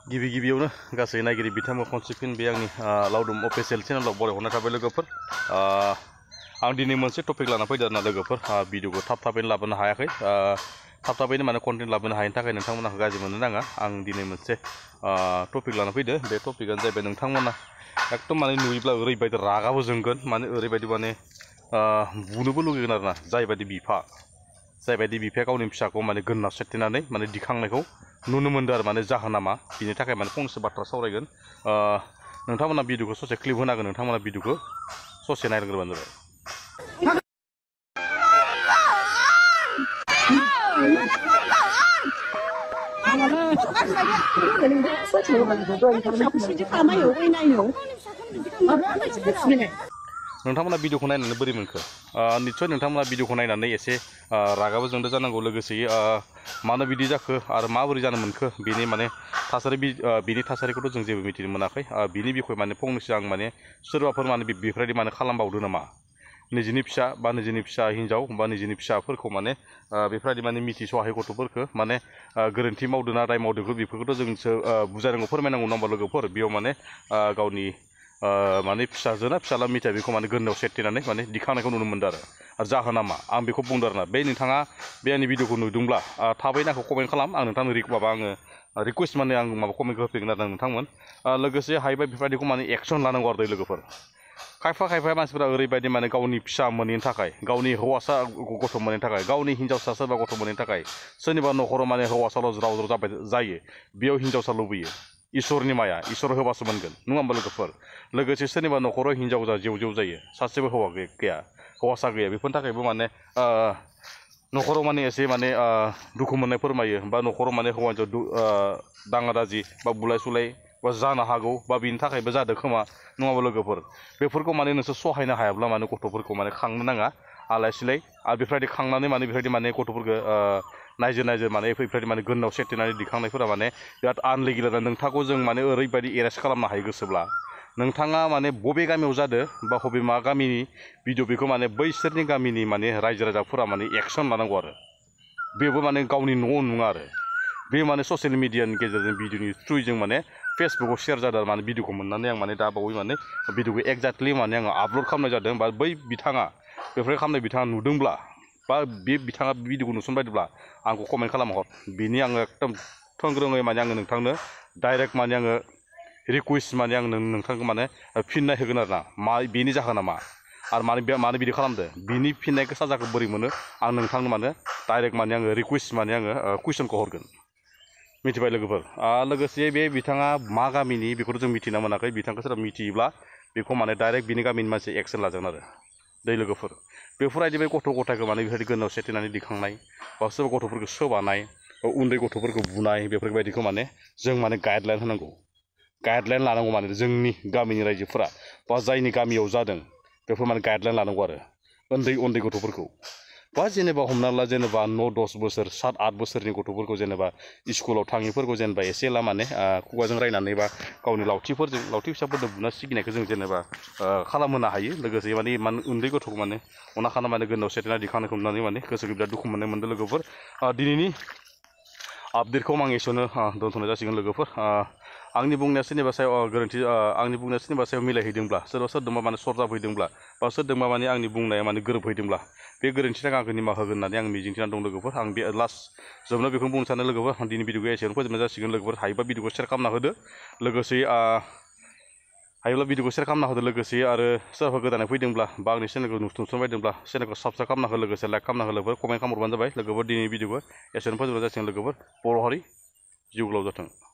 गिबि गिबियावनो गासै नायगिरि बिथांमोन खनसे फिन बे आंनि लावदुम अफिसियेल चेनेलाव बरायहरनाय थाबाय लोगोफोर। आं दिनै मोनसे टपिक लाना फैदों आरोना लोगोफोर। भिडिअखौ थाब थाबैनो लाबोनो हायाखै, थाब थाबैनो माने कन्टेन्ट लाबोनो हायैनि थाखाय नोंथांमोना गाज्रि मोननो नाङा। आं दिनै मोनसे टपिक लाना फैदों। बे टपिकआनो जाहैबाय नोंथांमोना एकदम माने नुयोब्ला ओरैबायदि रागाबो जोंगोन, माने ओरैबायदि माने बुनोबो लुगैगोन आरोना। जायबायदि बिफाया गावनि फिसाखौ माने गोन्ना सेरथेनानै माने दिखांनायखौ नुनो मोनदों आरो माने जाहोना मा, बिनि थाखाय माने फंसे बाथ्रा सावरायगोन। नोंथांमोना भिडिअखौ ससे क्लिप होनांगोन, नोंथांमोना भिडिअखौ ससे नायग्रोबानो जाबाय। नोंथांमोना भिडिअखौ नायनानै बोरै मोनखो? निस्सय नोंथांमोना भिडिअखौ नायनानै एसे रागाबो जोंदों जानांगौ। लोगोसेयै मानो बिदि जाखो आरो माबोरै जानो मोनखो बेनि माने बिनि थासारिखौथ' जों जेबो मिथिनो मोनाखै। बिनि बिखय माने फंनैसो आं माने सोरबाफोर माने बेफोरबायदि माने खालामबावदो नामा, निजिनि फिसा बा निजिनि फिसा हिन्जाव बा निजिनि फिसाफोरखौ माने बेफोरबायदि माने मिथिस'हायै गथ'फोरखौ माने गोरोन्थि मावदों ना दाय मावदों बेफोरखौथ' जोंसो बुजायनांगौ, फोरमायनांगौ नङा होमबा लोगोफोर। बेयाव माने गावनि माने फिसाजो ना फिसाला मिथिया बेखौ माने गोन्नायाव सेरथेनानै माने दिखांनायखौ नुनो मोनदों आरो जाहोना मा आं बेखौ बुंदों आरोना। बे नोंथाङा बे आंनि भिडिअखौ नुदोंब्ला थाबैनो आंखौ कमेन्ट खालाम। आं नोंथांनो रिकुवेस्ट माने आं कमेन्टखौ होफैगोन आरो नोंथांमोन। लोगोसे हायोबा बेफोरबायदिखौ माने एक्सन लानांगौ आरो लोगोफोर। खायफा मानसिफोरा ओरैबायदि माने गावनि फिसा मोनैनि थाखाय, गावनि हौवासा गथ' मोनैनि थाखाय, गावनि हिन्जावसा सोरबा गथ' मोनैनि थाखाय सोरनिबा न'खराव माने हौवासाल' ज्राव जायो, बेयाव हिन्जावसा लुबैयो। इसोरनि माया, इसोर होबासो मोनगोन नङा होमबा लोगोफोर। लोगोसे सोरनिबा न'खराव हिन्जाव जेव जायो, सासेबो हौवासा गैया, बेफोरनि थाखायबो माने न'खराव माने एसे माने दुखु मोननाय फोरमायो, बा न'खराव माने हौवा हिन्जाव दाङा दाजि बा बुलाय सुलाय बा जानो हागौ, बा बिनि थाखायबो जादों खोमा नङाबा लोगोफोर। बेफोरखौ माने नोंसोर सहायनो हायाब्ला माने गथ'फोरखौ माने खांनो नाङा आलाय सिलाय। आरो बेफोरबायदि खांनानै माने बेफोरबायदि माने गथ'फोरखौ नायजो माने बेफोरबायदि माने गोन्नायाव सेरथेनानै दिखांनायफोरा माने बिराद आनलिगेल आरो। नोंथांखौ जों माने ओरैबायदि एरेस्ट खालामनो हायो गोसोब्ला। नोंथाङा माने बबे गामियाव जादों बा बबे मा गामिनि भिडिअ, बेखौ माने बैसोरनि गामिनि माने रायजो राजाफोरा माने एक्सन लानांगौ आरो। बेबो माने गावनि न'आव नङा आरो, बे माने ससियेल मिडियानि गेजेरजों भिडिअनि थ्रुयै माने फेसबुकाव शेयार जादों माने भिडिअखौ मोननानै आं माने दा बावै माने भिडिअखौ एक्जाक्टलि माने आङो आपल'ड खालामनाय जादों। बा बै बिथाङा बेफोर खालामनाय बिथाङा नुदोंब्ला बा बिथाङा भिडिअखौ नुसनबायदोंब्ला आंखौ कमेन्ट खालामहर। बिनि आङो एकदम थोंग्रोङै माने आङो नोंथांनो डाइरेक्ट माने आङो रिकुवेस्ट माने आं नोंथांखौ माने फिननाय होगोन आरो ना। बेनि जाहोना मा आरो मानो बिदि खालामदों, बिनि फिननायखौ साजाखौ बोरै मोनो, आं नोंथांनो माने डाइरेक्ट माने आङो रिकुवेस्ट माने आङो कुइसनखौ हरगोन, मिथिबाय लोगोफोर। लोगोसे बे बिथाङा मा गामिनि बेखौथ' जों मिथिना मोनाखै। बिथांखौ सोरबा मिथियोब्ला बेखौ माने डाइरेक्ट बिनि गामिनि मानसि एक्सन लाजागोन आरो दै लोगोफोर। बेफोरबायदि बे गथ' गथायखौ माने बेफोरबायदि गोन्नायाव सेरथेनानै दिखांनाय, बा सोरबा गथ'फोरखौ सोबानाय, बा उन्दै गथ'फोरखौ बुनाय, बेफोरबायदिखौ माने जों माने गाइडलाइन होनांगौ, गाइडलाइन लानांगौ माने जोंनि गामिनि रायजोफोरा, बा जायनि गामियाव जादों बेफोर माने गाइडलाइन लानांगौ आरो उन्दै गथ'फोरखौ। बा जेनेबा हमना ला जेनेबा 9-10 बोसोर 7-8 बोसोरनि गथ'फोरखौ जेनेबा स्कुलाव थाङिफोरखौ जेनेबा एसे एला माने खुगाजों रायनानै बा गावनि लावथि फिसाफोरजों बुना सिगिनायखौ जों जेनेबा खालामहोनो हायो। लोगोसे माने इमान उन्दै गथ'खौ माने अनाखाना माने गोन्नायाव सेरथेना दिखांनायखौ नुनानै माने गोसोखौ बिराद दुखु मोननाय मोनदों लोगोफोर। दिनैनि आपडेटखौ आं एसेयावनो दोनथ'नाय जासिगोन लोगोफोर। आंनि बुंनाया सोरनिबा सायाव गोरोन्थि, आंनि बुंनाया सोरनिबा सायाव मिलायहैदोंब्ला, सोरजोंबा माने सर्ट जाफैदोंब्ला, बा सोरजोंबा माने आंनि बुंनाया माने गोरोबहैदोंब्ला, बे गोरोन्थिनि थाखाय आंखौ निमाहा होगोन होननानै आं मिजिंथिनानै दं लोगोफोर। आं बे लास्ट जोबनो बेखौनो बुंनो सानो लोगोफोर, दिनै भिडिअखौ एसेयावनो फोजोबनाय जासिगोन लोगोफोर। हायोबा भिडिअखौ शेयार खालामना होदो, लोगोसे हायोब्ला भिडिअखौ शेयार खालामना होदो। लोगोसे आरो सोरबा गोदानै फैदोंब्ला बा आंनि चेनेलखौ नुसनबायदोंब्ला चेनेलखौ साबसक्राइब खालामना हो, लोगोसे लाइक खालामना हो लोगोफोर, कमेन्ट खालामहरबानो जाबाय लोगोफोर। दिनै भिडिअखौ एसेयावनो फोजोबनाय जासिगोन लोगोफोर। बर' हारि जिउ गोलाव जाथों।